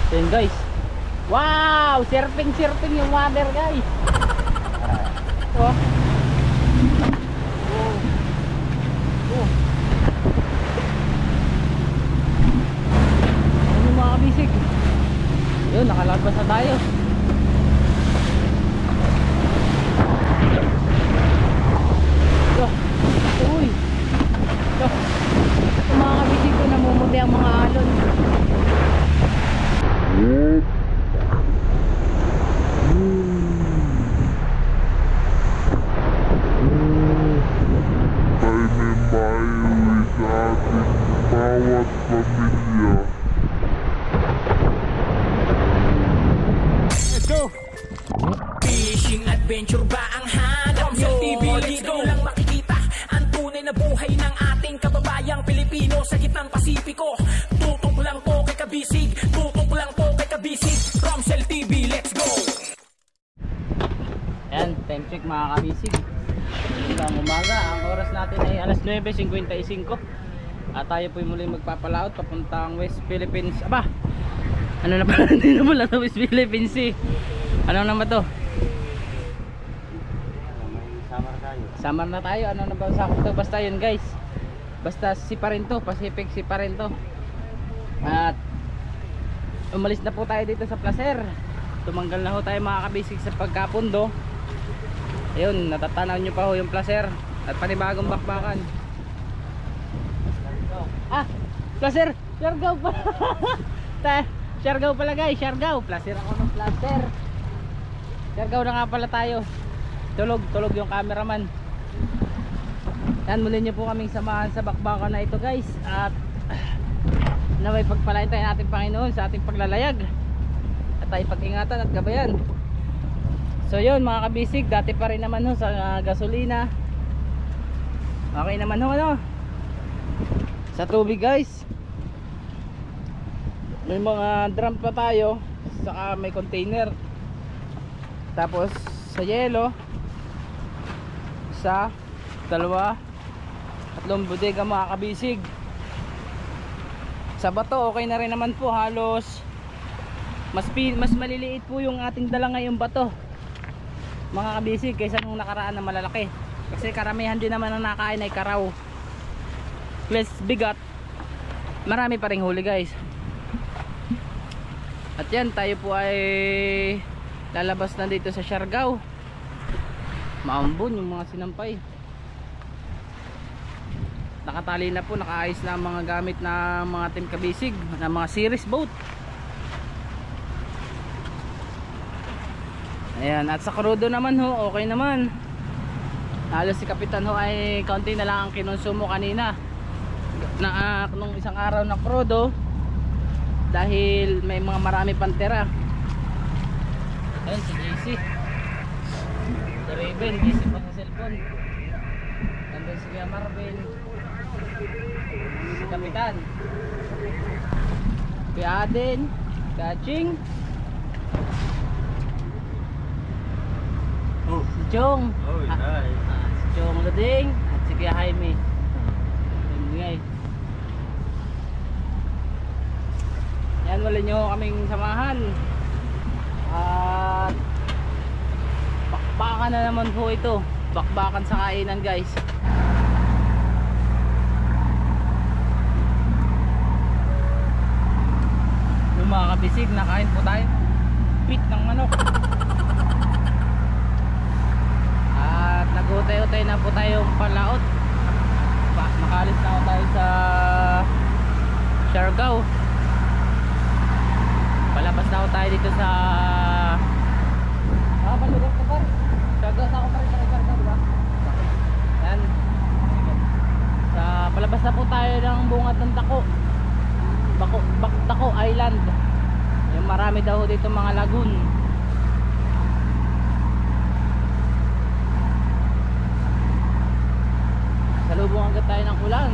Ayan guys. Wow! Surfing yung water guys. Oh. Oh. Oh. Ayan yung mga kabisig. Yun, nakalabas na tayo. Uy. Yung mga kabisig ko, namumuti ang mga alon. Bawat pamilya. Let's go! Fishing adventure ba ang hanap nyo? TV, let's go! Lang makikita ang tunay na buhay ng ating kababayang Pilipino sa gitnang Pasipiko. Tutok lang po kay Kabisig, tutok lang po kay Kabisig. Romsel TV, let's go! Ayan, time check mga kabisig. Magandang umaga, ang oras natin ay alas 9:55. At tayo po muli magpapalaot papuntang West Philippines. Aba! Ano na pala? Hindi na pala sa West Philippines eh. Ano naman to? Samar na tayo. Ano na ba sakop to? Basta yun guys. Basta sipa rin to. Pacific sipa rin to. At umalis na po tayo dito sa Placer. Tumanggal na ho tayo mga kabisig sa pagkapundo. Ayun, natatanaw nyo pa ho yung Placer. At panibagong bakbakan. Ah, Placer, Siargao pala. Siargao pala guys, Siargao. Placer ako ng Placer. Siargao na nga pala tayo. Tulog yung cameraman. Yan, muli nyo po kaming samahan sa bakbakan na ito guys. At naway pagpalain tayo natin Panginoon sa ating paglalayag. At tayo pag-ingatan at gabayan. So yun mga kabisig, dati pa rin naman ho sa gasolina. Okay naman ho ano. Sa tubig guys, may mga drum pa tayo, saka may container. Tapos sa yelo, sa tatlong bodega mga kabisig. Sa bato okay na rin naman po, halos mas maliliit po yung ating dala ngayong bato mga kabisig kaysa nung nakaraan na malalaki. Kasi karamihan din naman ang nakain ay karaw. Plus bigat, marami pa ring huli guys. At yan, tayo po ay lalabas na dito sa Siargao. Maambon yung mga sinampay. Nakatali na po, nakaayos na ang mga gamit na mga team kabisig, na mga series boat. Ayan, at sa crudo naman ho, okay naman. Halos si Kapitan ho ay kaunti na lang ang kinonsumo kanina na nung isang araw na crudo dahil may mga marami pang tira. Ayun si JC, si Raven, JC pa sa cellphone. Nandun si Kuya Marvin, si Kapitan, Kuya Aden, Kaching, si Chong, si Chong Luding at si Kuya Jaime. Yan, wala nyo kaming samahan. At bakbakan na naman po ito. Bakbakan sa kainan guys. Yung mga kabisig, nakain po tayo pit ng manok. At nag-utay-utay na po tayong palaot. Nakalis na tayo sa Siargao. Palabas na tayo dito sa palugar ko pa. Siargao na ako pa rin sa Siargao, diba? Yan. Sa palabas na po tayo ng bungad ng Dako Island. Yung marami daw dito mga lagoon. Salubong agad tayo ng ulan.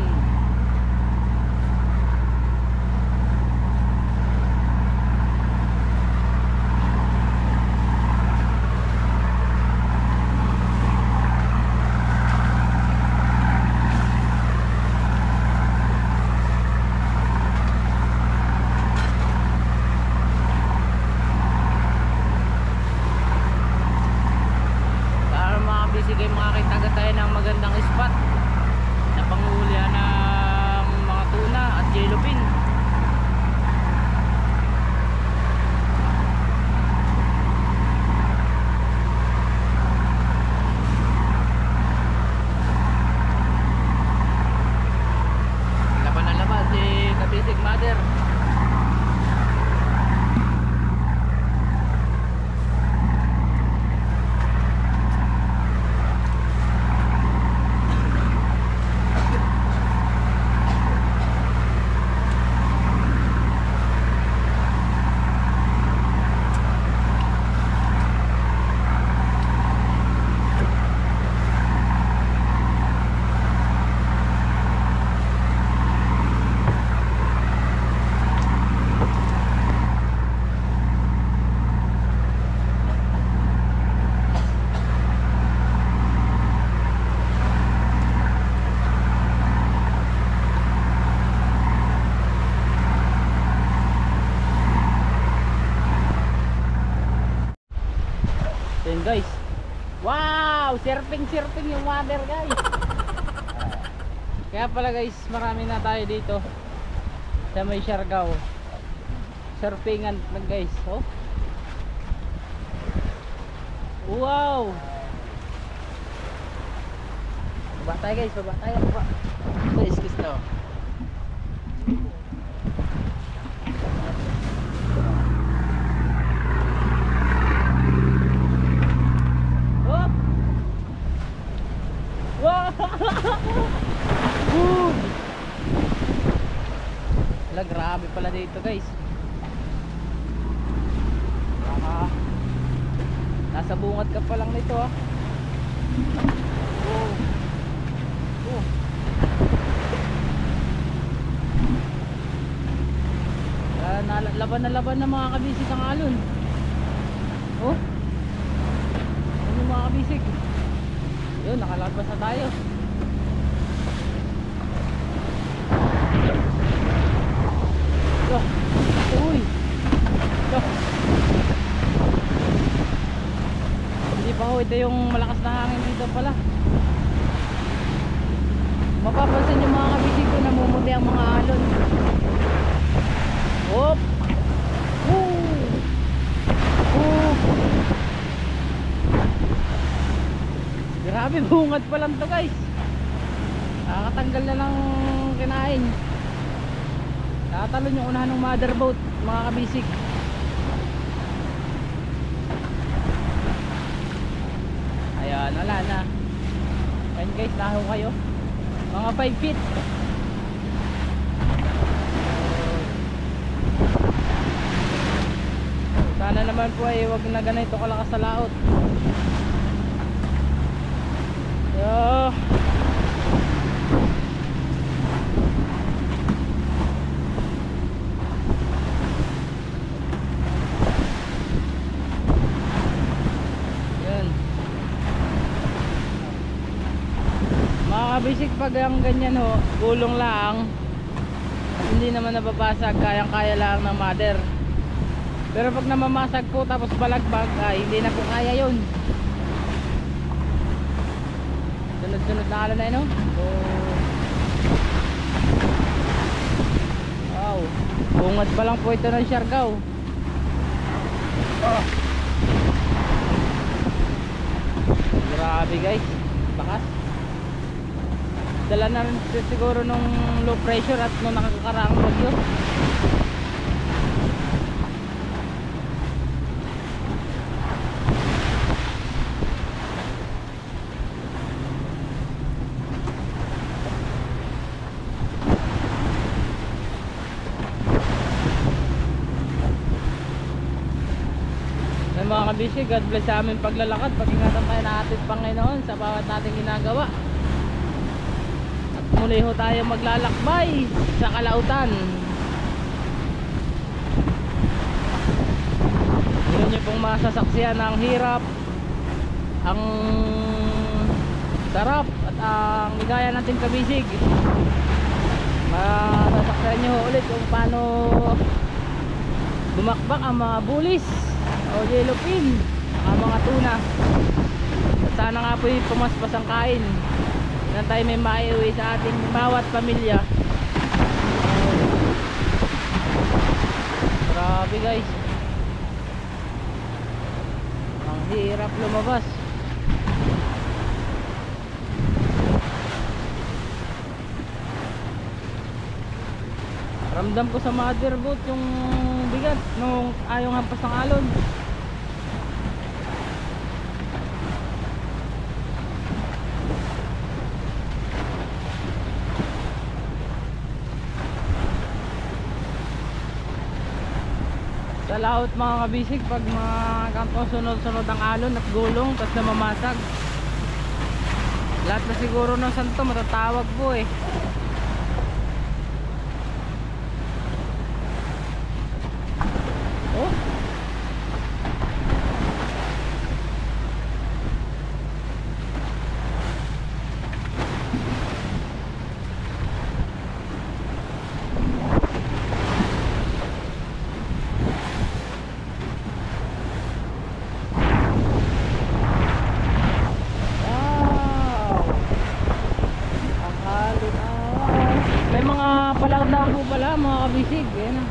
guys. Wow, surfing yung water guys. Kaya pala guys, marami na tayo dito sa may Siargao. Surfingan lang guys. Oh. Wow. Baba tayo guys, baba tayo, baba. Guys, gusto. Hop. Wow. Boom. Wala, grabe pala dito guys. Nasa bungad ka pa lang nito ah. Oh. Oh. Laban na mga kabisig ang alon. Oh. Ano yung mga kabisig? Yun, nakalabas na tayo. Uy. Hindi pa ho, ito yung malakas na hangin dito pala. Mapapansin yung mga kabisig ko, namumuti ang mga alon. Hop. Grabe, bungad pa lang to guys. Nakakatanggal na ng kinain. Nakatalon yung unahan ng mother boat mga kabisig. Ayan, wala na. Ayan guys, naho kayo. Mga 5 feet. Sana naman po ay wag na ganito kalakas sa laot. Yo. Yan. Mga kabisig, pag ang ganyan ho, gulong lang, hindi naman nababasag, kayang-kaya lang ng mother. Pero pag namamasag po tapos balagbag, ay hindi na po kaya yun. Sunod-sunod na alon na yun, no? Wow, bungad pa lang po ito ng Siargao. Grabe guys, bakas. Dala na rin siguro nung low pressure at nung nakakaraang bagyo. Mga kabisig, God bless sa aming paglalakad. Pag-ingatan tayo na ating Panginoon sa bawat nating ginagawa. At muli ho tayo maglalakbay sa kalautan. Yun yung pong masasaksihan ng hirap, ang sarap at ang ligaya natin kabisig. Masasaksihan nyo ulit kung paano bumakbak ang mga bulis o yellowfin, ang mga tuna. At sana nga po pumaspas ang kain na tayo may maiuwi sa ating bawat pamilya. Grabe guys, ang hirap lumabas. Ramdam ko sa mother boat yung bigat nung ayong hampas ng alon. Sa laot mga kabisig, pag mga sunod-sunod ang alon at gulong tapos namamasag, lahat na siguro ng santo matatawag po eh. Oh. mga kabisig. Ayan na.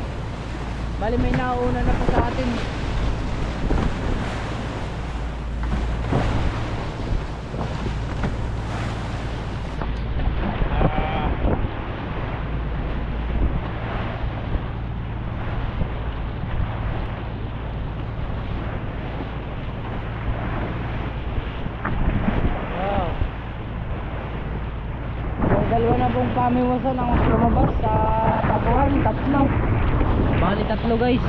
Bali may nauna na po sa atin. Dalawa na pong pamiwasan ang lumabas sa tapuhan, tatlo. Bali tatlo guys.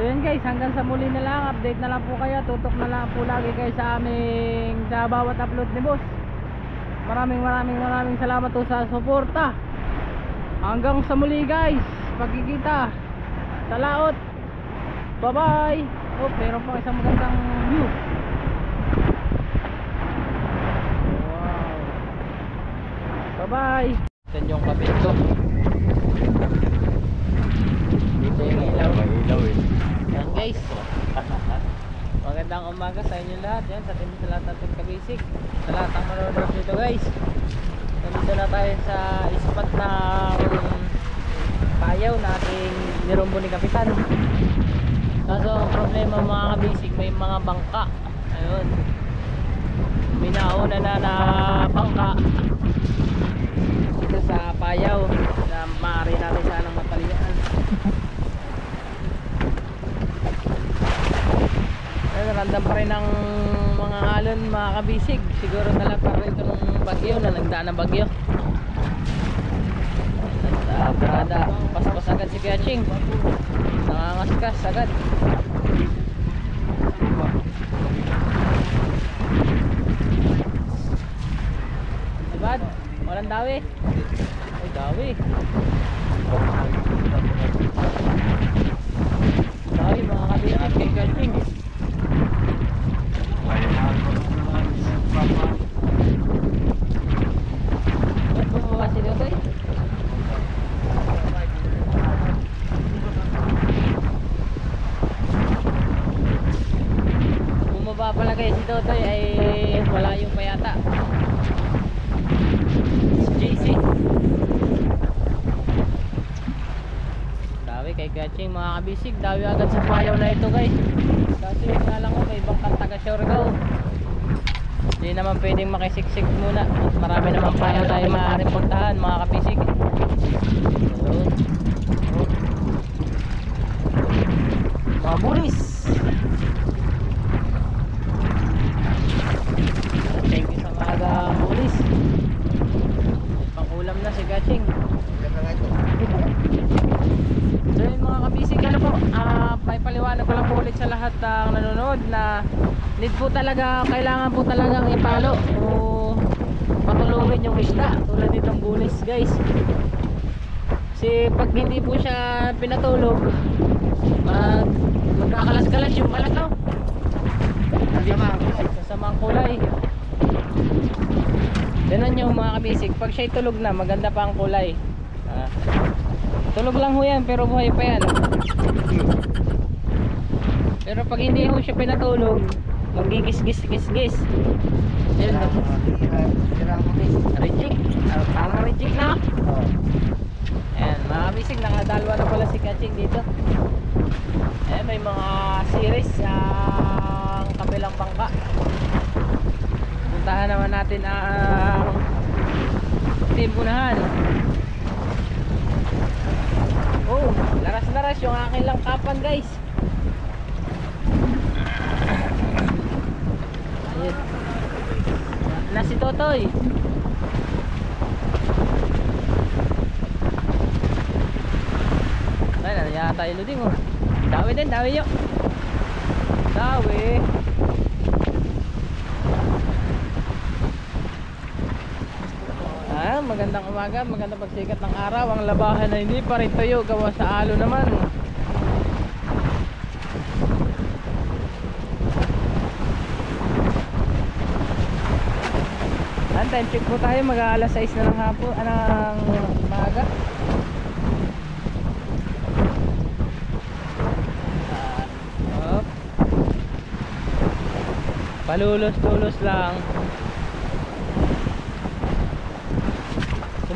So yun guys, hanggang sa muli na lang, update na lang po kayo, tutok na lang po lagi kayo sa aming sa bawat upload ni boss. Maraming salamat po sa suporta. Hanggang sa muli guys, pagkikita sa laot. Bye bye. Oh, meron pa isang magandang view. Wow. Bye bye. Yan yung kapit ko. Dito yung ilaw. Ilaw eh. Yan guys. Magandang umaga sa inyo lahat. Yan, sa lahat natin kabisig. Sa lahat ang manonood dito guys. Nandito na tayo sa ispat ng payaw na ating nirumbo ni Kapitan. Kaso ang problema mga kabisig, may mga bangka. Ayun. May nauna na bangka dito sa payaw na maaari natin sanang mapalian. Randam pa rin ang mga alon mga kabisig. Siguro dala pa rin ito ng bagyo na nagdaan ng bagyo. At parada, paspas agad si Piaching. Nangangaskas agad. Dibad, walang dawi. Ay dawi. Dawi mga kabisig kay Piaching. Bumaba pala kayo si Totoy ay malayo pa yata. JC dawi kay Kaching mga kabisig. Dawi agad sa payaw na ito guys. Kasi nga lang ko may ibang taga Siargao. Hindi naman pwedeng makisiksik muna. Marami naman payaw tayo maaaring puntahan mga kabisig. Mga bulis. Thank you sa mga bulis. Pang-ulam na si Kaching. So yun mga kabisig, ano po, paliwanag ko lang po ulit sa lahat ng nanonood na need po talaga, kailangan po talagang ipalo o patulungin yung isda tulad nitong bulis guys. Kasi pag hindi po siya pinatulog, magkakalas-kalas yung balat no? Sasamang kulay. Ganun yung mga kabisig, pag siya tulog na maganda pa ang kulay. Tulog lang ho yan pero buhay pa yan. Pero pag hindi ho siya pinatulog, magigis-gis-gis-gis. Reject. Parang reject na. Ayan, mga kabisig, nakadalwa na pala si Kaching dito. Ayan, may mga series ang kabilang bangka. Puntahan naman natin ang timbunahan. Oh, laras-laras yung aking langkapan guys. Ayun. Na si Totoy. Ay, yata yung luding oh. Dawi din, dawi yun. Dawi. magandang umaga, magandang pagsikat ng araw. Ang labahan ay hindi pa rin tuyo, gawa sa alo naman. Time check po tayo, mag-aalas 6 na ng hapon, ng umaga. Palulos-tulos lang.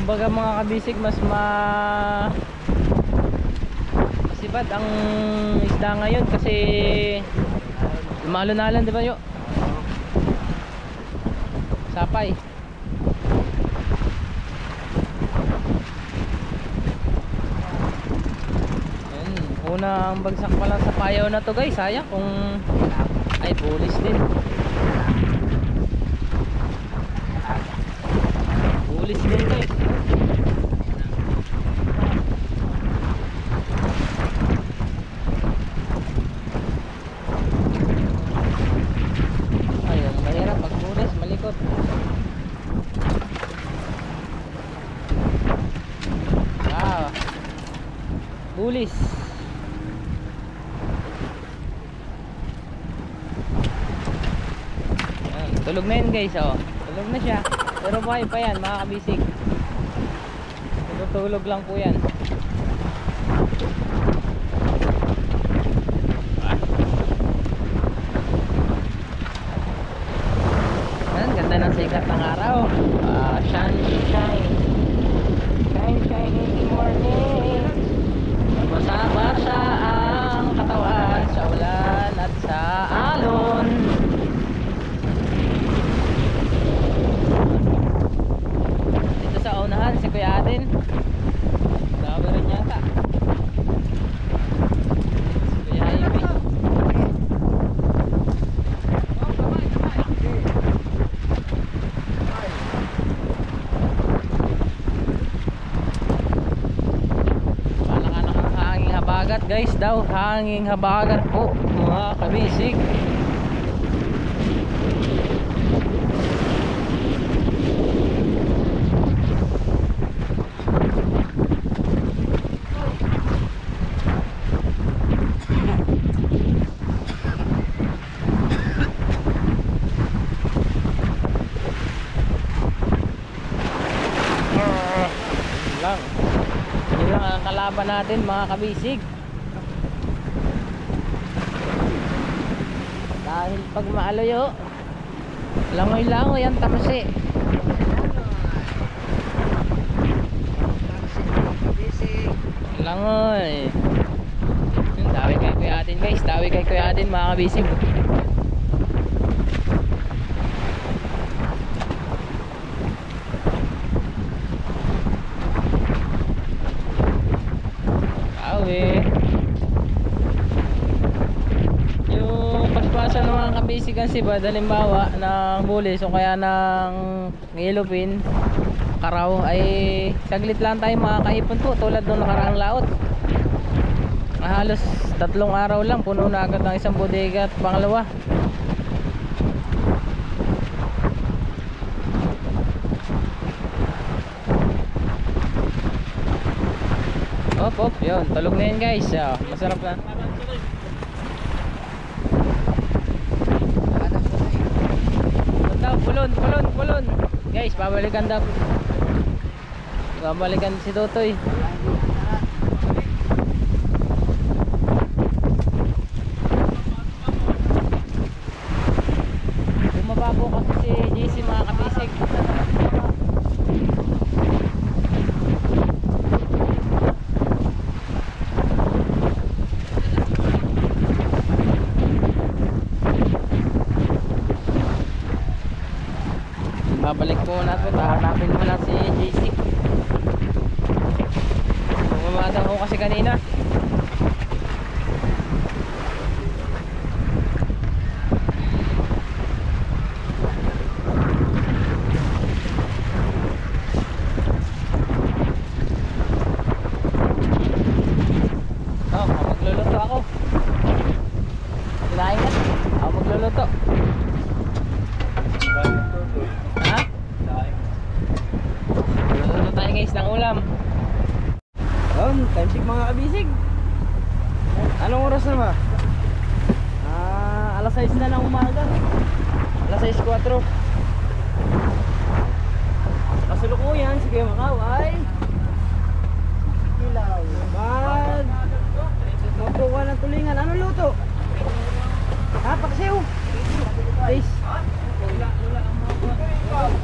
Kumbaga mga kabisig, mas masibad ang isda ngayon kasi lumalo-nalan, di ba yo? Sapay. Unang bagsak pa lang sa payaw na to guys, sayang kung ay bulis din. Bulis din guys. Ayun, mahirap pag bulis, malikot. Ah, bulis. Tulog na yun guys, oh. Tulog na siya. Pero buhay pa yan mga kabisig. Tulog lang po yan. Ayan, ganda ng sikat ng araw. Shine in the morning. Basa-basa ang katawan sa ulan at sa alon. Si Kuya Adin dami rin yata si Kuya Ivy. Palang ng hanging habagat guys daw, hanging habagat po mga kabisig. Yun lang ang kalaban natin mga kabisig. Dahil pag maalayo, langoy-langoy ang tamasi. Langoy. Dawi kay Kuya Adin guys, dawi kay Kuya Adin mga kabisig. Yung paspasan ng mga kabisigan siba, halimbawa ng bulis o kaya ng ngilupin, karaw, ay saglit lang tayo makakaipon po tulad nung nakaraang laot. Halos 3 araw lang puno na agad ng isang bodega at pangalawa. Op, yun, tulog na yun guys. Masarap na. Pulon. Guys, babalikan daw. Babalikan si Totoy. Bumaba po kasi si JC mga kabisig. Babalik po natin, hahanapin mo na si JC. Bumamata ko kasi kanina. Magluluto ako. Kinain ka? Ako magluluto. Ha? ulam? Time check mga kabisig. Anong oras na ba? Alas 6 na ng umaga. Alas 6:04. Kasalukuyan, sige Macau ay Kilaw. Magkuha ng tulingan. Ano luto? Paksiw. Guys.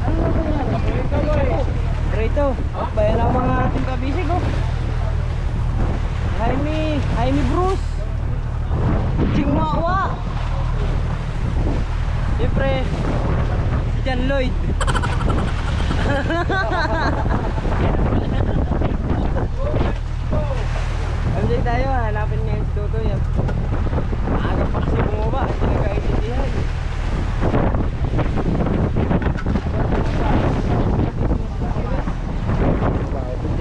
Ano luto niya? Rito. Bayan ang mga ating kabisig oh. Jaime Bruce. Chihuahua. Siyempre si John Lloyd. Amjay tayo, hanapin ngayon si Toto yan. Maaga pa kasi bumaba, hindi nagkaintindihan.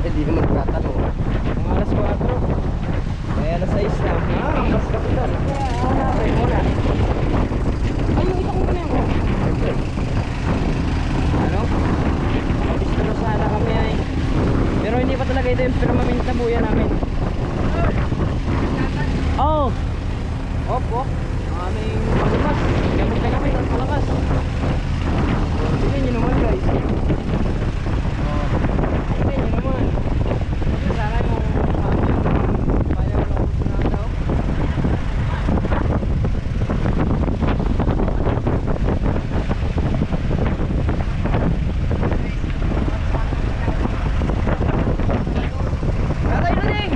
Hindi naman katanong. Ang alas 4 ay alas 6 na. Mas kapitan. Hanapin muna. Ay, yung ito ko muna yun. Ano? Gusto sana kami ay. Pero hindi pa talaga ito yung permanent na buya namin. Oh! Opo. Ang aming palakas. Gamit na kami ng palakas. Tignan nyo naman guys. Tignan nyo naman. Sana yung payaw lang na daw. Tatay Luding!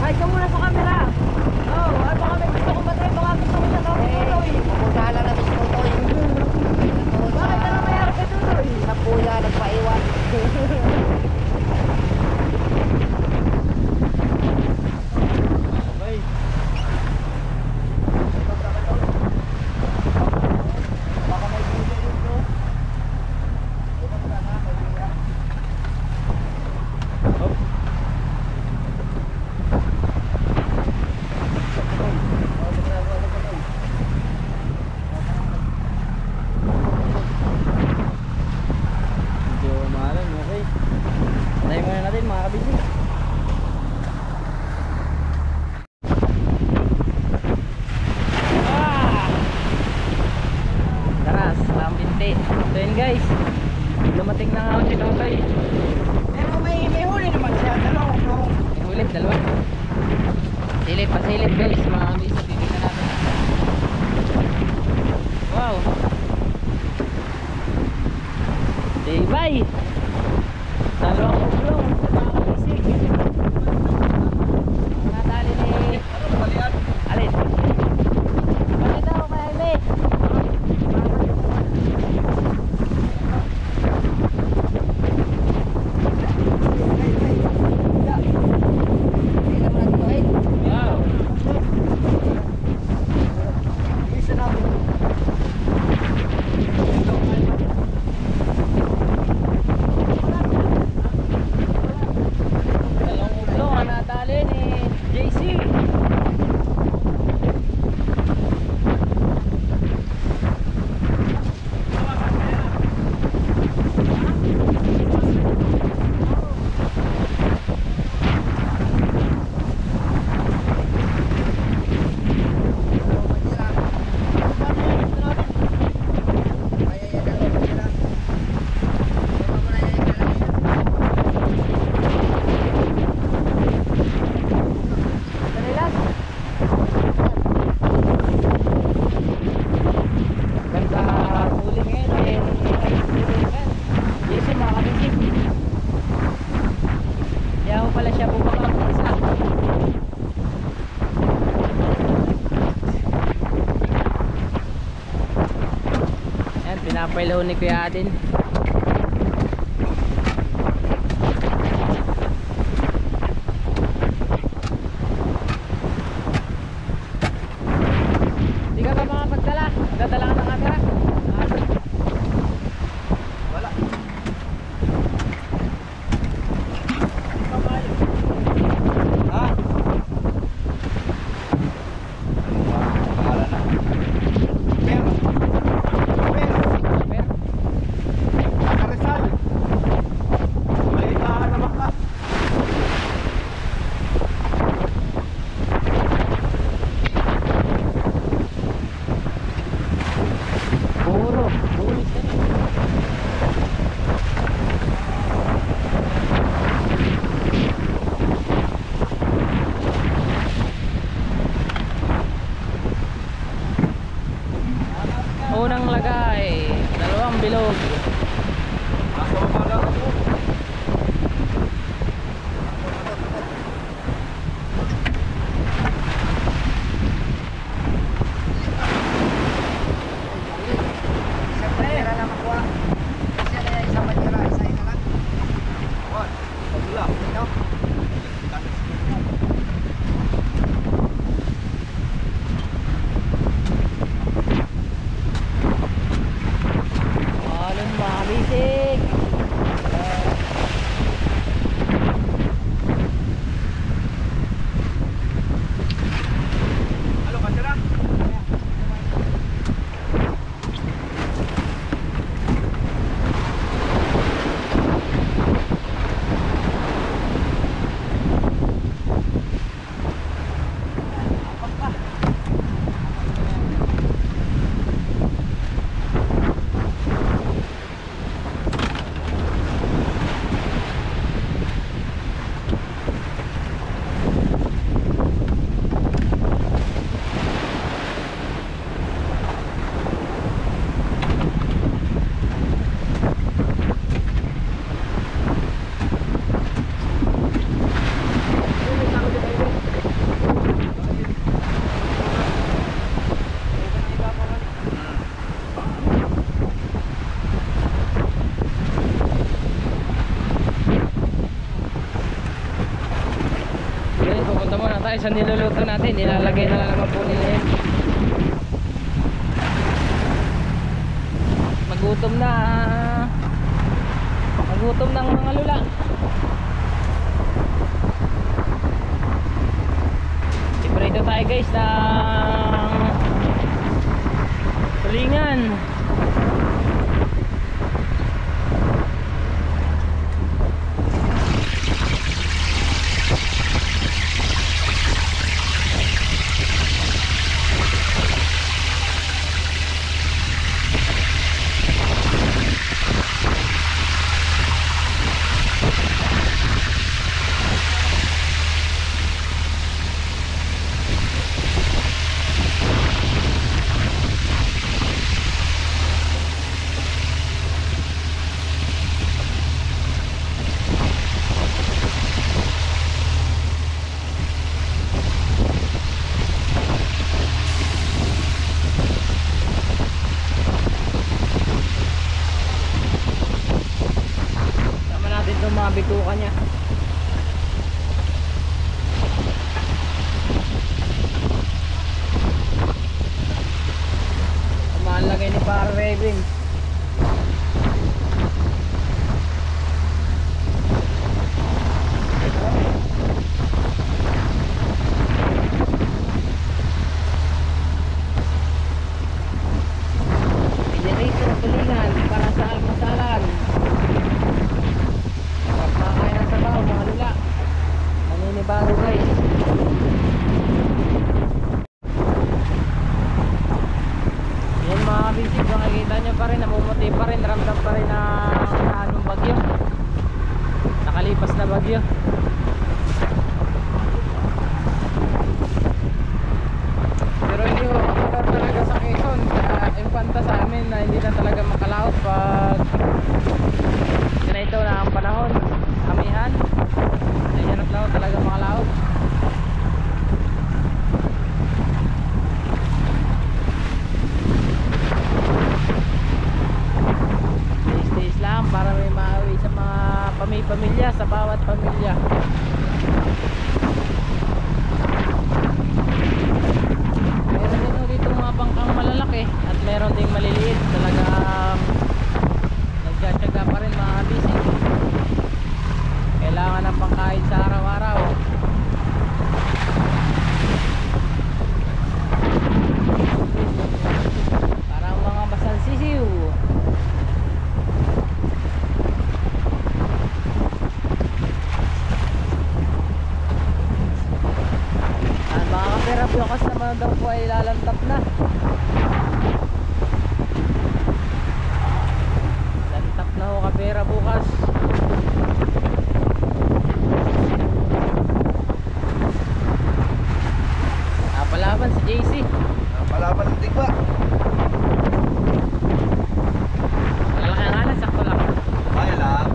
Hi ka muna sa camera! Ay baka may gusto kong batay, baka gusto ko siya kami tuloy. Pupuntahan lang natin si Tutoy. Bakit na lang mayroon kay Tutoy? Sa puya, nagpaiwan. Okay. Baka may video dito. Oh. Medyo mahalan, okay. Tayo muna natin mga kabisig. Taras, lambinti. So yun guys, lumating na nga si Totoy. Pero may huli naman siya, dalawa. May huli, dalawa. Silip pa silip guys, mga kabisig. Titignan natin. Wow. Bye! Dalawang uglong sa mga kabisig. Mga tali ni... Alin? Bali daw, Jaime! Wow! Isa na. Dalawang uglong ang natali ni JC. Dalilas. Ganda huli ngayon. JC mga kabisig. Kaya ako pala siya bumaba ng isa. Ayan, pinapailaw ni Kuya Adin. Hindi ka ba makapagdala? Magdadala ka ng camera? Wala. Ha? Bahala na. Pero. tayo sa niluluto natin. Nilalagay na lang naman po nila yun. Magutom na. Magutom ng mga lula. Iprito tayo guys ng tulingan. Bituka niya. Malagay ni para Revin. Pinirito na tulingan para sa almusalan. Mga lula, naninibago guys. Yan mga kabisig, makikita nyo pa rin, namumuti pa rin, ramdam pa rin ang anong bagyo, nakalipas na bagyo. Pero hindi ko makakalor talaga sa Quezon, kaya impanta sa amin na hindi na talaga makalaot pag ganito na ang panahon. Amihan, ayan at laot talaga mga laot. Tiis-tiis lang para may maawi sa mga pamilya, sa bawat pamilya. Meron din dito mga bangkang malalaki at meron ding maliliit. Talagang nagtsatsaga pa rin mga busy. Kailangan ng pangkain sa araw-araw. Parang mga masansisiw. Mga kapirapyokas naman daw po ay lalantap na. Lantap na ho kapira bukas. Palaban si JC. Palaban ng tigba. Malaki ang alas, sakto lang. Ay lang.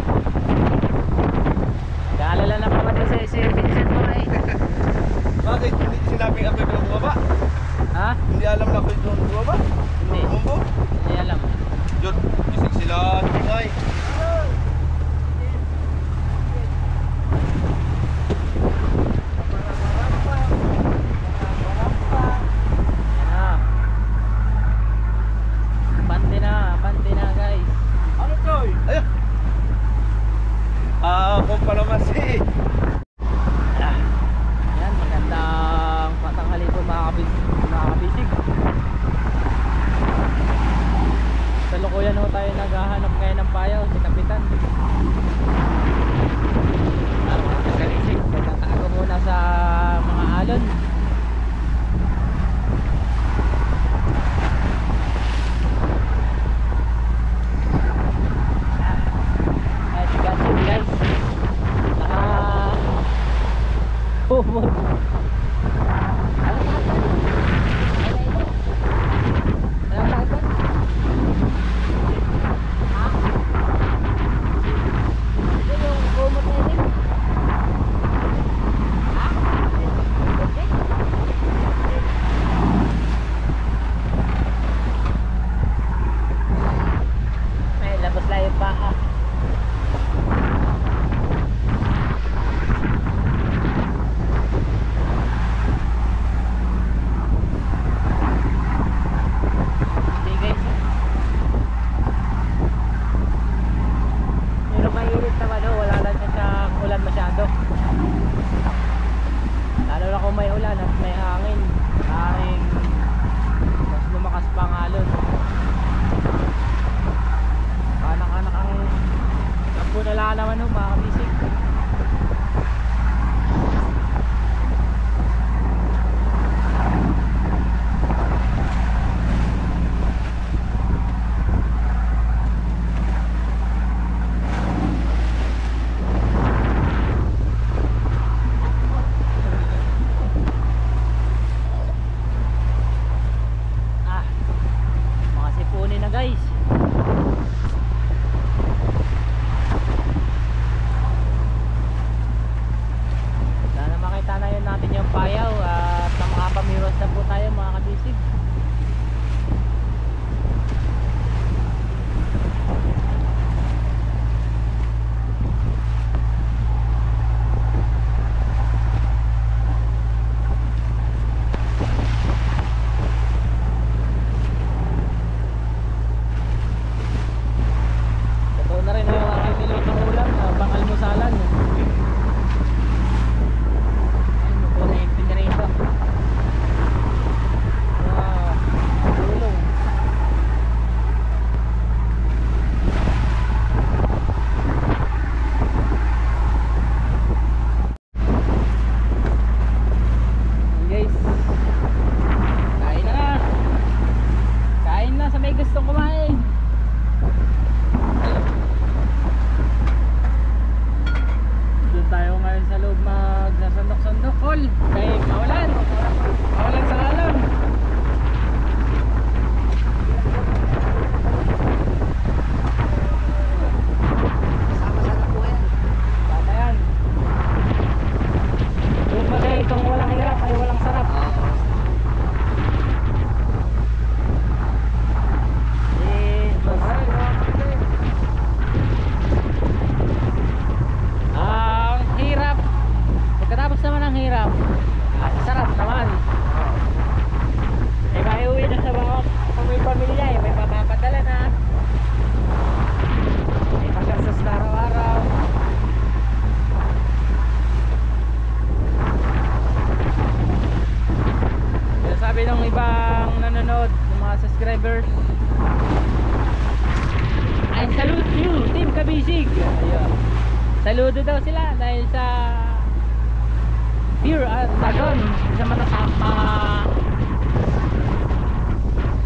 Kaalala na pa din si Vincent mo eh. Bakit? Hindi sinabing ako yung bumaba? Ha? Hindi alam na ako yung bumaba? Hindi. Bumbo? Hindi alam. Yun, isig sila. Tingay. Bante na guys. Ano Troy? Ayun. Ako pala masi. Yan, magandang patanghali po mga kabisig. Sa Lukuyan ho tayo naghahanap ngayon ng payaw, si Kapitan. Kabisig, nagtatago muna sa mga alon. Guys, humot. May labas lang yung paa. kung may ulan at may hangin, maaaring mas lumakas pa ang alon. Kanak-kanak ang punala naman ho mga kabisig. Makasipunin na guys. Sana makita na yun natin yung payaw at makapamiwas na po tayo mga kabisig. Totoo na rin yung aking nilutong ulam, pang almusalan. Ito na yung pinarito. Tulong. Guys, kain na. Kain na sa may gustong kumain. Doon tayo ngayon sa loob magsasandok-sandok all kay mawalan sa alon. Sama-sama po yan. Tama yan. Yung bagay itong walang hirap ay walang sarap. Ang hirap. Pagkatapos naman ang hirap, sarap naman. Eh kaya uwi na sa mga may pamilya, may papapadala na, may pagkasas na araw-araw. Kaya sabi ng ibang nanonood, ng mga subscribers, I salute you, Team Kabisig. Ayun. Saludo daw sila dahil sa beer at tagon sa matatapa.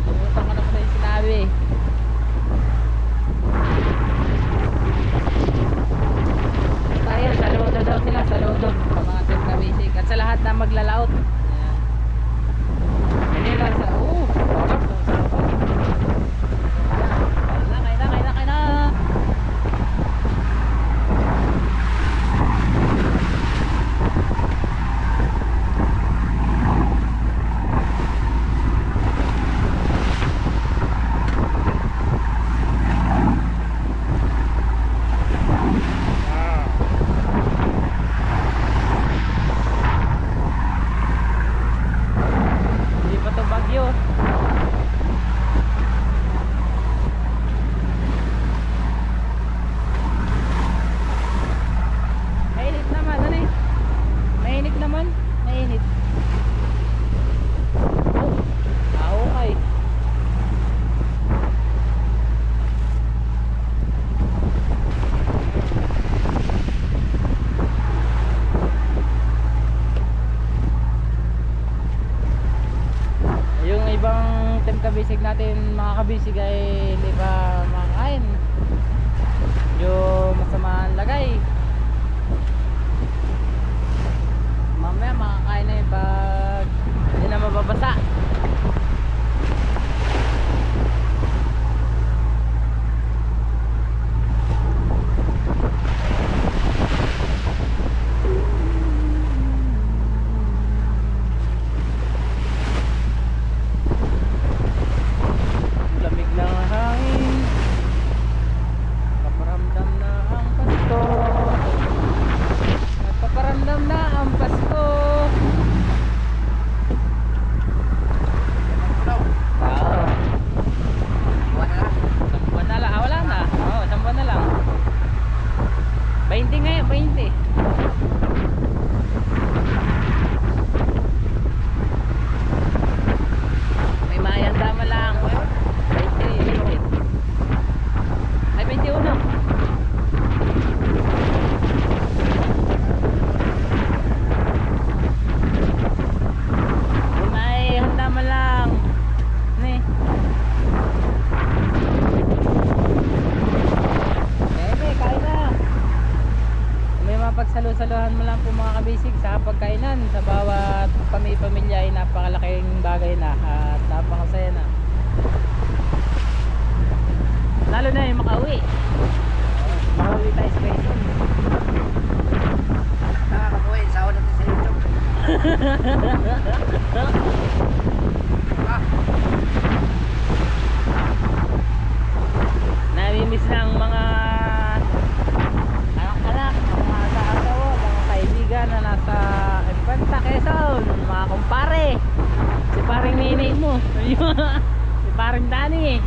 Limutan ko na pala yung sinabi. Tayo, saludo daw sila, saludo sa mga Team Kabisig at sa lahat na maglalaot. Ayan. Hindi lang sa sarap. Kain na. Hindi pa to bagyo. Mainit naman, ano eh? Mainit naman, mainit. Oh, okay. Yung ibang Team Kabisig natin, mga kabisig ay hindi pa makakain. Yung masama ang lagay. Mamaya makakain na yun pag hindi na mababasa. Lamig ng hangin, kaparamdam na ang pasto. Mapagsalu-saluhan mo lang po mga kabisig sa pagkainan. Sa bawat pamilya ay napakalaking bagay na at napakasaya na. Lalo na yung makauwi. Makauwi tayo sa Quezon. Nakakabuhay, sawa natin sa YouTube. Namimiss ng mga anak-anak, mga asawa, mga kaibigan na nasa Infanta, Quezon, mga kumpare. Si paring Nini mo. Si paring Dani.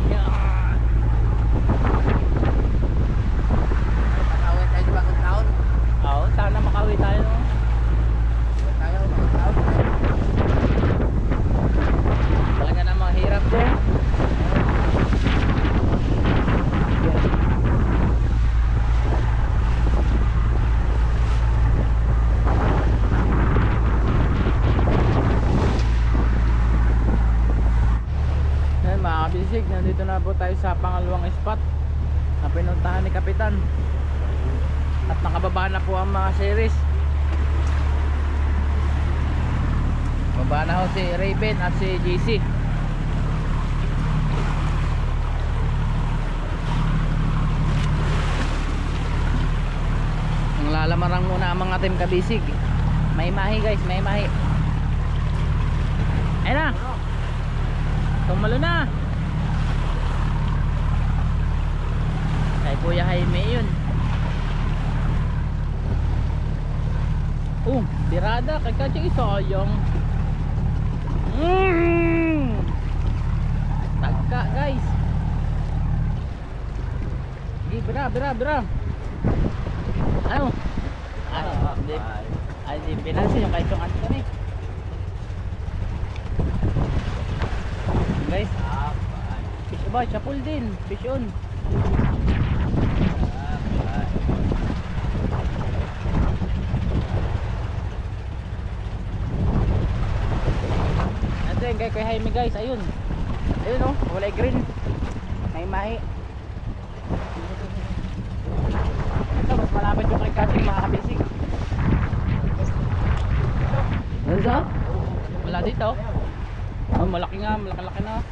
Nakawin tayo sa bagong taon. Oo, sana makauwi tayo. No? Tayo, bagong taon. Talaga namang hirap din. Ayan mga kabisig, nandito na po tayo sa pangalawang spot na pinuntahan ni Kapitan. At nakababa na po ang mga series. Baba na ho si Raven at si JC. Ang lalamarang muna ang mga team kabisig. May mahi guys, may mahi. Ayun na. Tumalo na. Kay Kuya Jaime yun. Birada kay Kaching sayang. Tagka guys. Sige, bira. Ano? Hindi. Ay, di pinansin yung Kachong Anthony. Guys, fish ba? Chapul din. Fish on. Natin kay Jaime guys, ayun. Ayun oh, kulay green. May mahi. Ito, mas malapit yung kay Kaching mga kabisig. Ano? Wala dito. Oh, malaki nga, malaki na.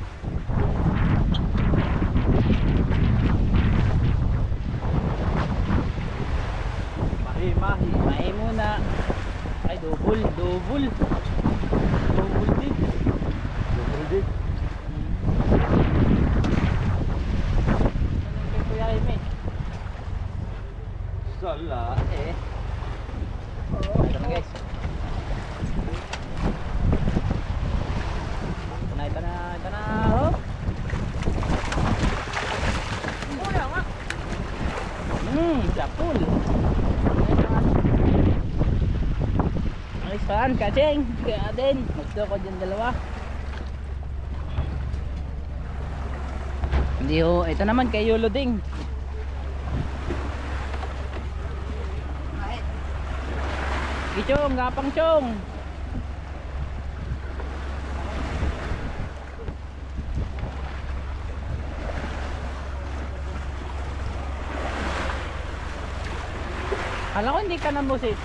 Mahi muna. Ay, double din. Anong kay Kuya Jaime? Sala. Ito na guys. Ito na. Oh. Chapul. Nice fan, Kaching. Kaya din. Magdo ko dyan dalawa. Hindi ho. Ito naman kay Yolo Ding. Gichong, gapang chong. Alam ko hindi ka namusit.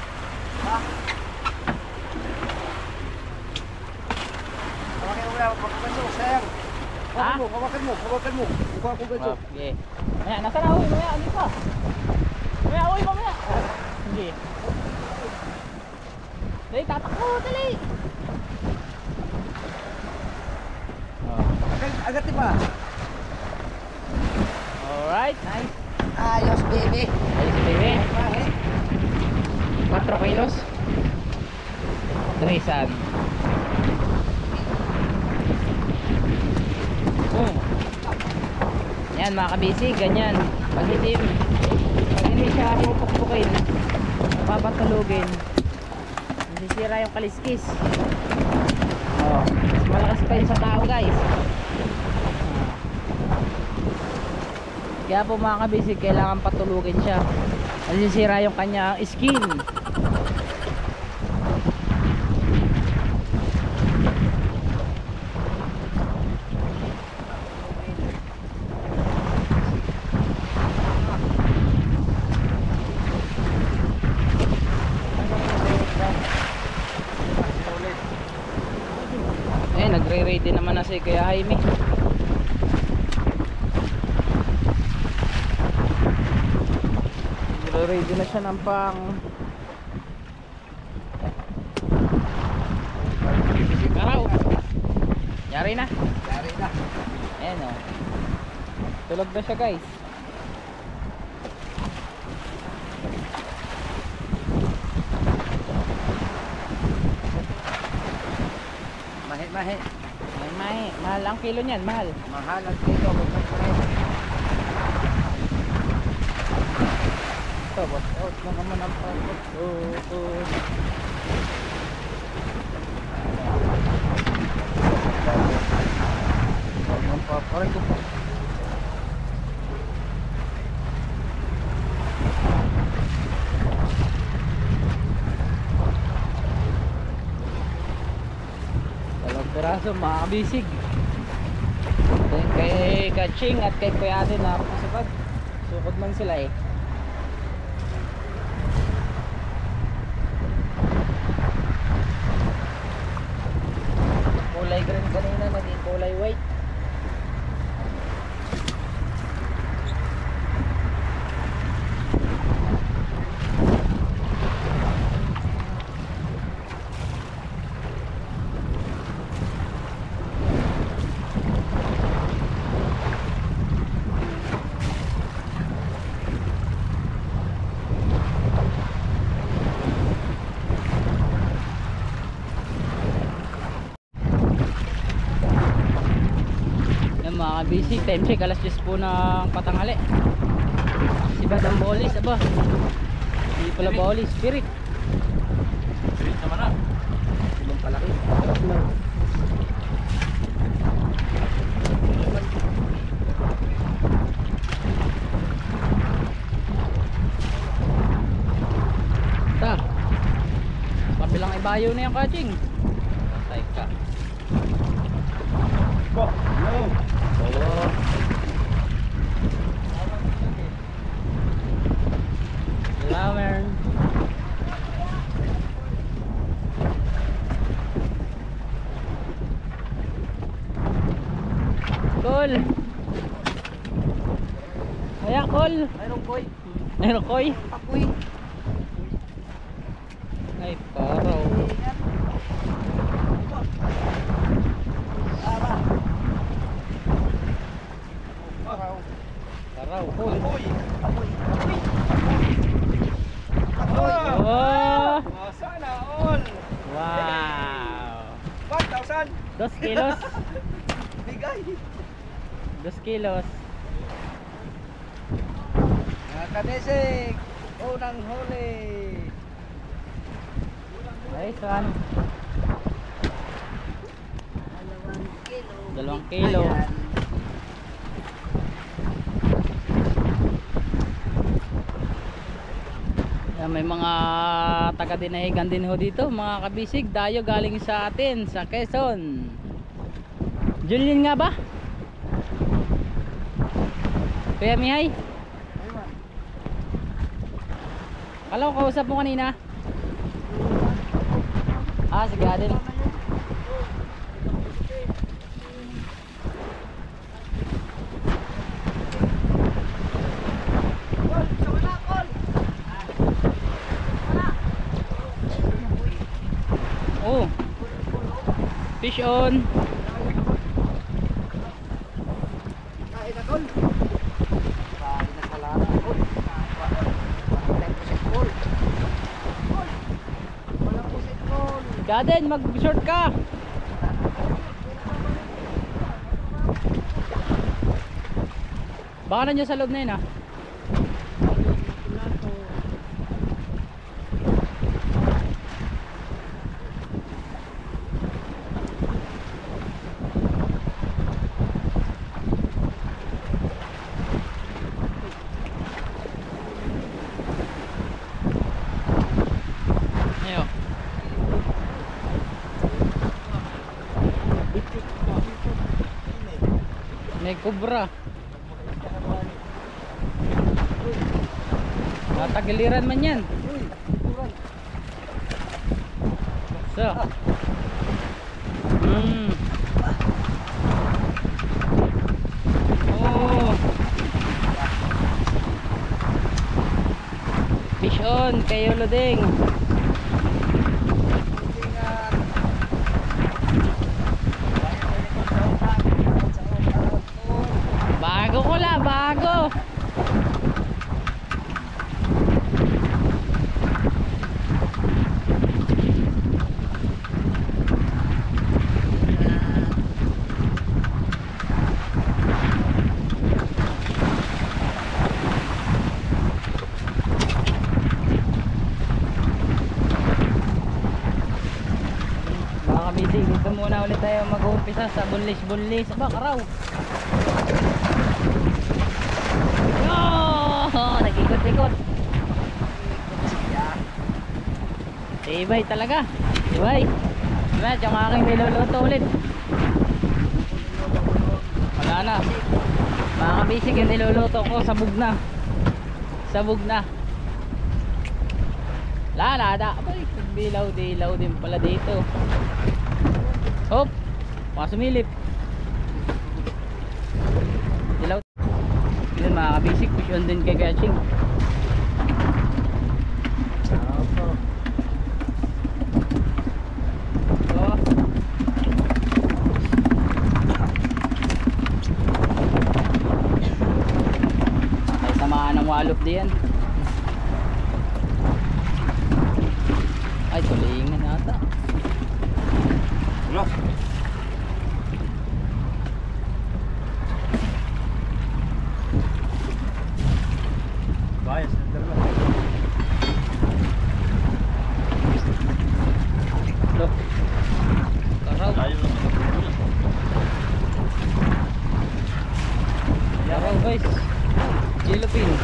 Hawakan mo, sayang. Hawakan mo. Mukha ko ganito. Okay. Maya, nasa na uwi? Maya, hindi pa. Maya, uwi pa maya. Hindi. Dali, tatakbo, dali. Agad pa. Alright, nice. Ayos, baby. Ayos si baby. 4 kilos. Tresan. Yan mga kabisi, ganyan. Pag hindi siya pupukpukin, papatulugin, masisira yung kaliskis. Oh, mas malakas pa yun sa tao guys. Kaya po mga kabisi, kailangan patulugin siya. Masisira yung kanyang skin. nagre-ready naman na si Kuya Jaime. Nagre-ready na siya ng pang Karaw. Yari na. Yari na. Ayan o. Tulog na siya guys. Mahe-mahe. May mahal ang kilo niyan, mahal. Mahal ang kilo. Ito, boss out na naman ang pagod. Ang paparay ko pa. Dalawang piraso, makakabisig. Then kay Kaching at kay Kuya din na pasipag. Sukod man sila eh. Kulay green kanina, naging kulay white. Mga busy, time check alas 10 po ng patanghali. Si Badang Bolis, aba. Hindi pala Bolis, Spirit. Spirit naman na. Ibang palaki. Ta. Kabilang ibayo na yung Kaching. Patay ka. Lamer. Kol. Ayan, Kol. Mayroong koy. Meron koy. Apoy. Ay, paraw. Paraw, Kol. Apoy. Oh! Sana all. Wow! 1,000. 2 kilos. Bigay. 2 kilos. Mga kanisig. Unang huli. Ay, saan? 2 kilo. Ayan. Yan, may mga taga-dinahigan din ho dito, mga kabisig. Dayo galing sa atin, sa Quezon. Julian nga ba? Kuya Mihay? Kala ko kausap mo kanina. Ah, sige din. Oh. Fish on. Kain na kol. Kain na pala na kol. 10% kol. Walang pusit kol. Gaden, mag-short ka. Baka nandiyan sa loob na yun ah. Ayo. May kubra. Natagiliran man yan. So. Yun, kayo Luding. Bago ko la, bago. Mga kabisig, dito muna ulit tayo mag-uumpisa sa bunlis-bunlis. Aba, karaw. Nag-ikot-ikot. Ibay talaga. Ibay. Ibay, yung aking niluluto ulit. Wala na. Mga kabisig, yung niluluto ko, sabog na. Sabog na. Lalada. Abay, bilaw-dilaw din pala dito. Hop. Mga sumilip. Dilaw. Yun mga kabisig, push on din kay Gaching. Ay samaan ng walop diyan. Ay tulingan ata. Wala. Bias na dalawa. Look. Karaw. Karaw guys. Philippine.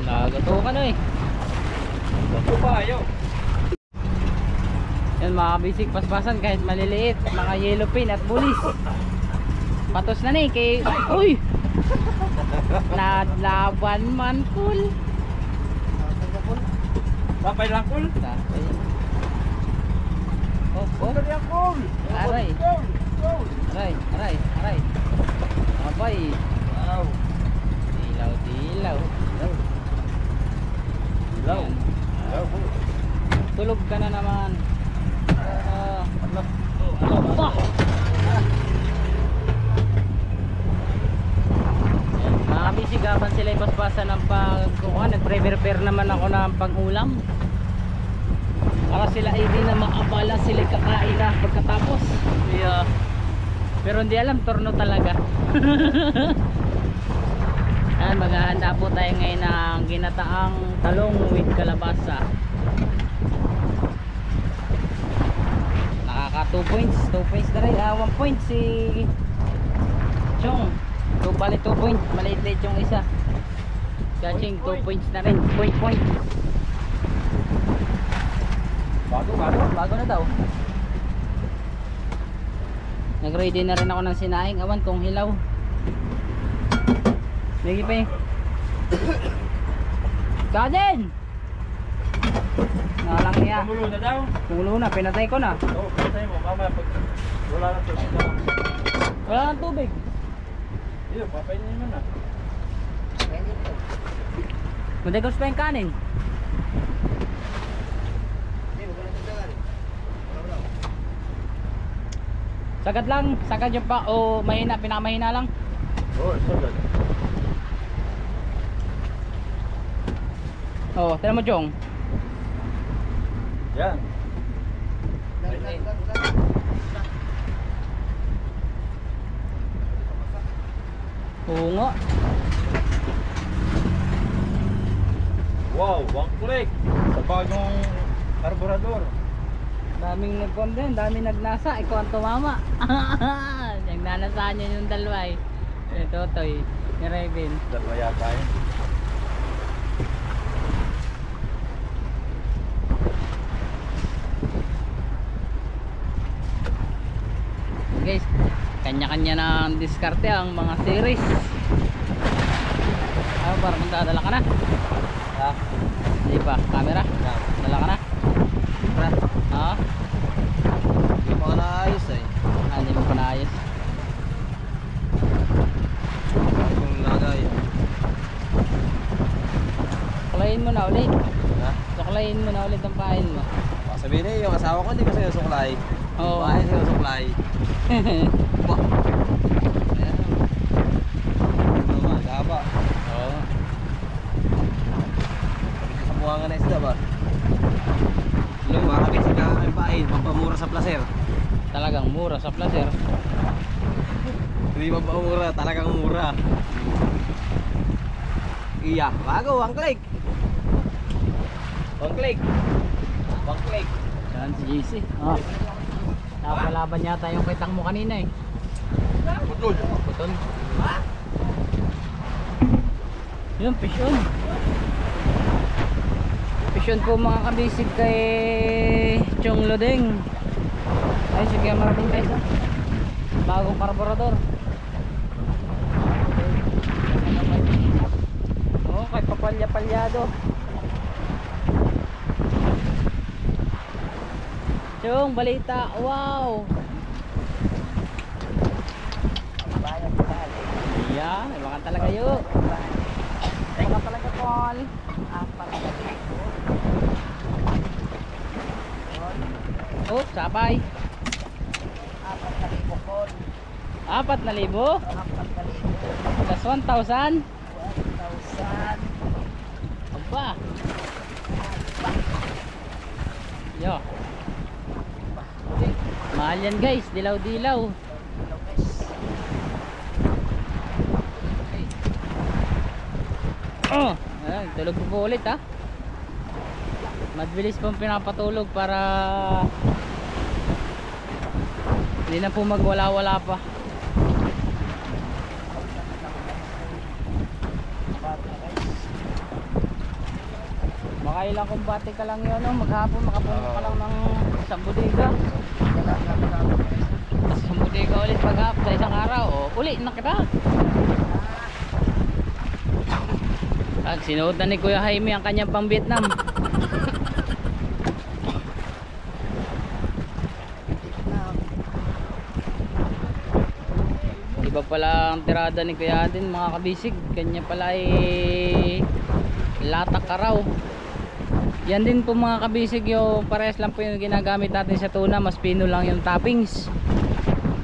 Nagato ka na eh. Ito pa, ayaw. Yan mga bisig, paspasan kahit maliliit. Mga yellow pin at bulis. Patos na ni kay... Uy! Nadlaban man cool. Papay lang, Kul. Oh, oh. Aray. Aray, aray, aray. Abay. Wow. Dilaw, dilaw. Dilaw. Yan. Dilaw, Kul. Tulog ka na naman. Apa? Mga kabisig, habang sila ipaspasan ng pagkukuha, nagprepare naman ako ng pag-ulam para sila ay di na makabala, sila kakain na pagkatapos. Yeah. Pero hindi alam, turno talaga. Ayan, maghahanda po tayo ngayon ng ginataang talong with kalabasa. Nakaka 2 points na rin, 1 point si Chong. So bali 2 points, maliit-liit yung isa. Catching 2 points na rin, point. Bago na daw. Nag-ready na rin ako ng sinaing, awan kung hilaw. Lagi pa eh. Kaden! Nalang niya. Tumulo na daw. Tumulo na, pinatay ko na. Oo, patay mo. Mamaya pag wala na tubig na. Wala nang tubig. Iyo, papainin mo na. Madagos pa yung kanin. Sagad lang, sagad yung pa o mahina, pinakamahina lang. Oo, sagad. Oh, tignan mo Jong. Yan. Oo nga. Wow, one click. Sa bagong karburador. Daming nag-condemn, daming nagnasa. Ikaw ang tumama. Nagnanasaan niya yung dalawa eh. Si Totoy, ni Raven. Dalawa yata yun. Guys, kanya-kanya na diskarte ang mga series. Parang magdadala ka na. Ha? Hindi pa. Camera? Dala ka na? Oo. Hindi pa naayos eh. Hindi mo pa naayos. Yung lagay. Suklayin mo na ulit. Ha? Suklayin mo na ulit ang pain mo. Sabihin eh, yung asawa ko hindi ko sinusuklay. Oo. Bakit sinusuklay? Ba? Ayan. Ito ba? Daba. Oo. Ito sa buwangan na isda ba? Yung mga kabisig na kami pain, pampamura sa placer. Talagang mura sa placer. Hindi pampamura, talagang mura. Iya, bago, one click. One click. One click. Yan si JC. Oh. Napalaban yata yung kitang mo kanina eh. Putol. Putol. Yun, pisyon. Pisyon po mga kabisig kay Chong Lodeng. Ay, sige, maraming guys ha. Bagong karburador. Oh, kay papalya-palyado. Chong, balita. Wow. Yan, iba ka talaga yun. Iba ka talaga, Paul. Oh, sabay. 4,000? Plus 1,000? Aba. Yo. Mahal yan guys, dilaw-dilaw. Oh, ayan, tulog po ulit ha. Mabilis pong pinapatulog para hindi na po magwala-wala pa. Baka ilang kumbate ka lang yun, no? Maghapon makapunta ka lang ng isang bodega. Tapos isang bodega ulit maghapon sa isang araw. O, uli na kita. At sinuot na ni Kuya Jaime ang kanyang pang Vietnam. Iba pala ang tirada ni Kuya din mga kabisig. Kanya pala ay latak araw. Yan din po mga kabisig, yung parehas lang po yung ginagamit natin sa tuna. Mas pino lang yung toppings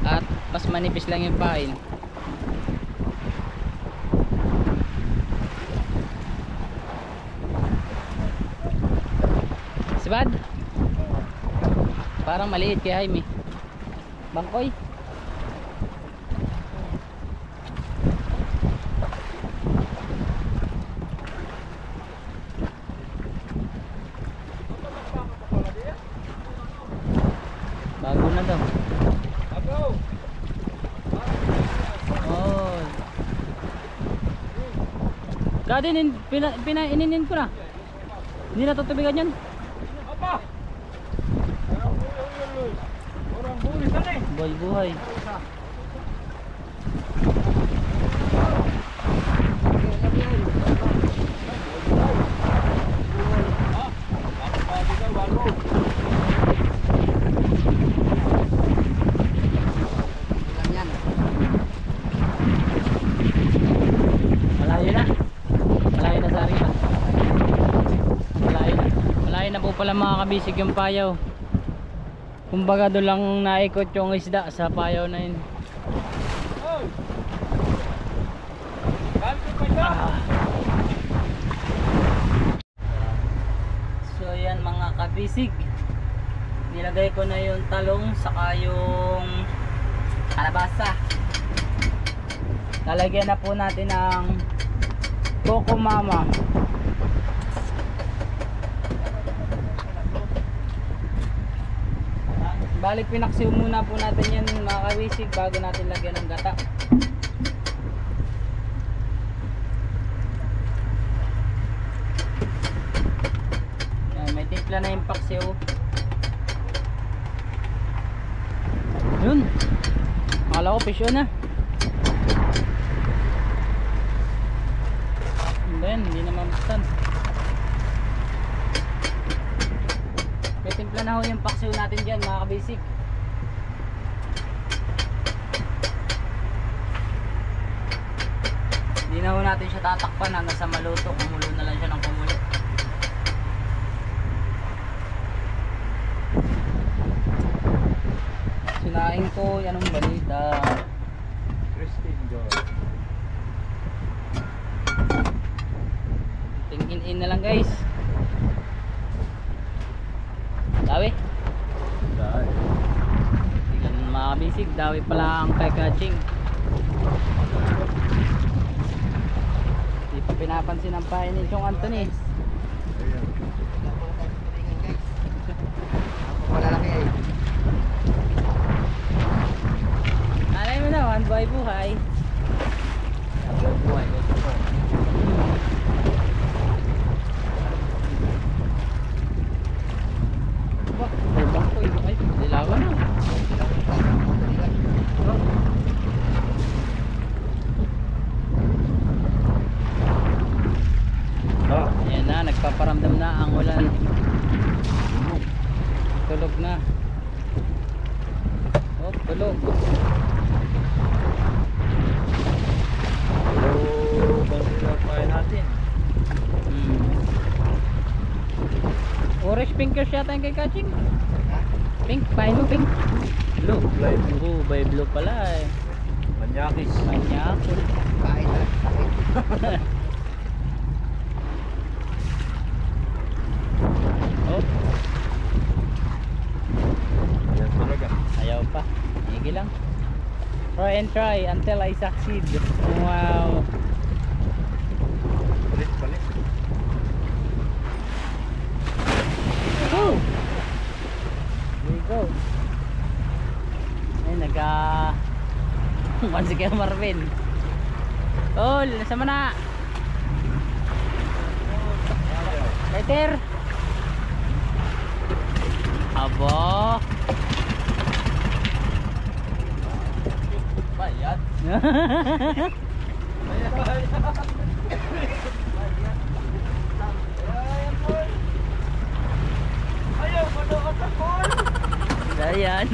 at mas manipis lang yung pain. Sibad? Parang maliit kay Jaime. Bangkoy? Bago na daw. Oh. Gadin, ininin ko na. Hindi na tutubigan yan. Buhay-buhay. Malayo na. Malayo na sa Arriba. Malayo na. Malayo na po pala mga kabisig yung payaw. Kumbaga doon lang naikot yung isda sa payaw na yun. So yan mga kabisig, nilagay ko na yung talong saka yung kalabasa. Lalagyan na po natin ng Coco Mama. Balik pinaksiw muna po natin yan mga kawisig bago natin lagyan ng gata. Yan, may timpla na yung paksiw. Yun, akala ko fish on na. Then, hindi naman buksan. Timpla na ho yung paksiw natin dyan mga kabasic. Hindi na ho natin siya tatakpan hanggang sa maluto. Kumulo na lang siya ng kumulo. Sinain ko, yan ang balita. Christine Joy. Tingin in na lang guys. Dawi. Dahil. Tingnan mga bisig, dawi pala ang kay catching. Di pa pinapansin ang pain ni Chong Anthony. Ayan. Malalaki eh. Alay mo naman, buhay-buhay. Buhay. Terbang ko eh. Ay, dilawan na. Ayan na, nagpaparamdam na ang ulan. Tulog na. Oh, tulog. So, bandila pa natin. Orange pinkers yata yung kay catching. Pink, pahin mo pink. Blue. Light. Oo, by blue pala eh. Manyakis. Manyakol. Kain na. Oh, Ayan talaga. ayaw pa. Higi lang. Try and try until I succeed. Wow. Palit, palit. Woo! There you go. Ay, Once again, Marvin. Oh, nasa mana? Later. Abo. Bayad. Ayaw, manood sa call. Ayan.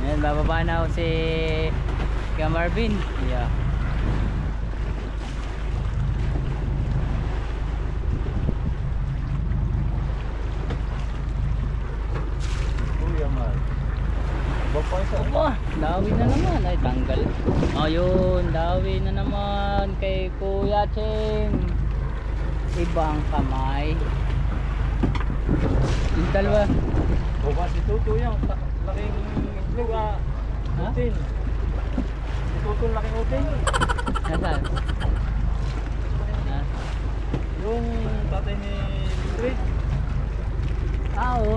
Ayan, bababa na ako si Kuya Marvin. Yeah. Kuya man. Bapay sa Opo, dawi na naman. Ay, tanggal. Ayun, dawi na naman kay Kuya Cheng. Ibang kamay. Yung dalawa. O ba si Tuto yung laking itlog Ha? utin. Si Tuto laking utin. Nasaan? Ah, Yung tatay ni Ingrid. oo.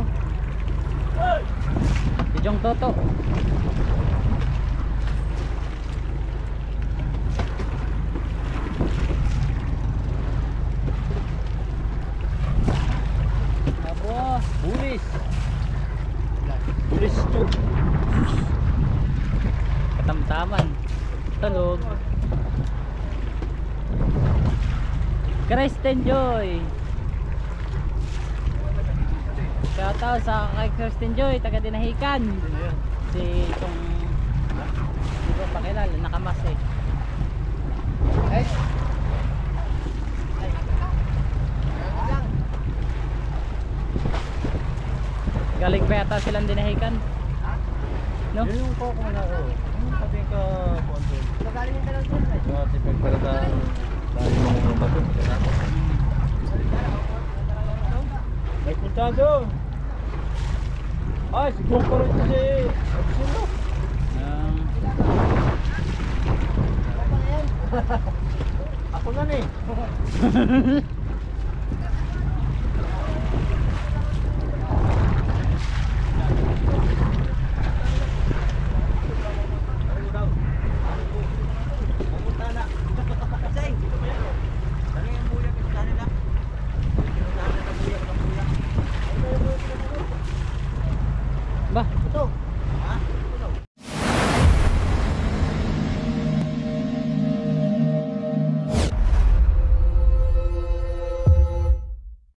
Si Jong Toto. Abo, Bulis. Bulis to. katamtaman. Tulog. Kristen Joy. Shoutout sa kay Kristen Joy, taga Dinahican. Si itong hindi ko pakilala, nakamas eh. Eh. Galing pa yata silang Dinahican. No? Yun yung koko na o. Yung sabi ka ponto. Magaling yung dalawang sir. Yung ating pagparadaan dahil yung bato. May puntado. Ay, siguro pa rin kasi. Sino? Um, Ako na ni.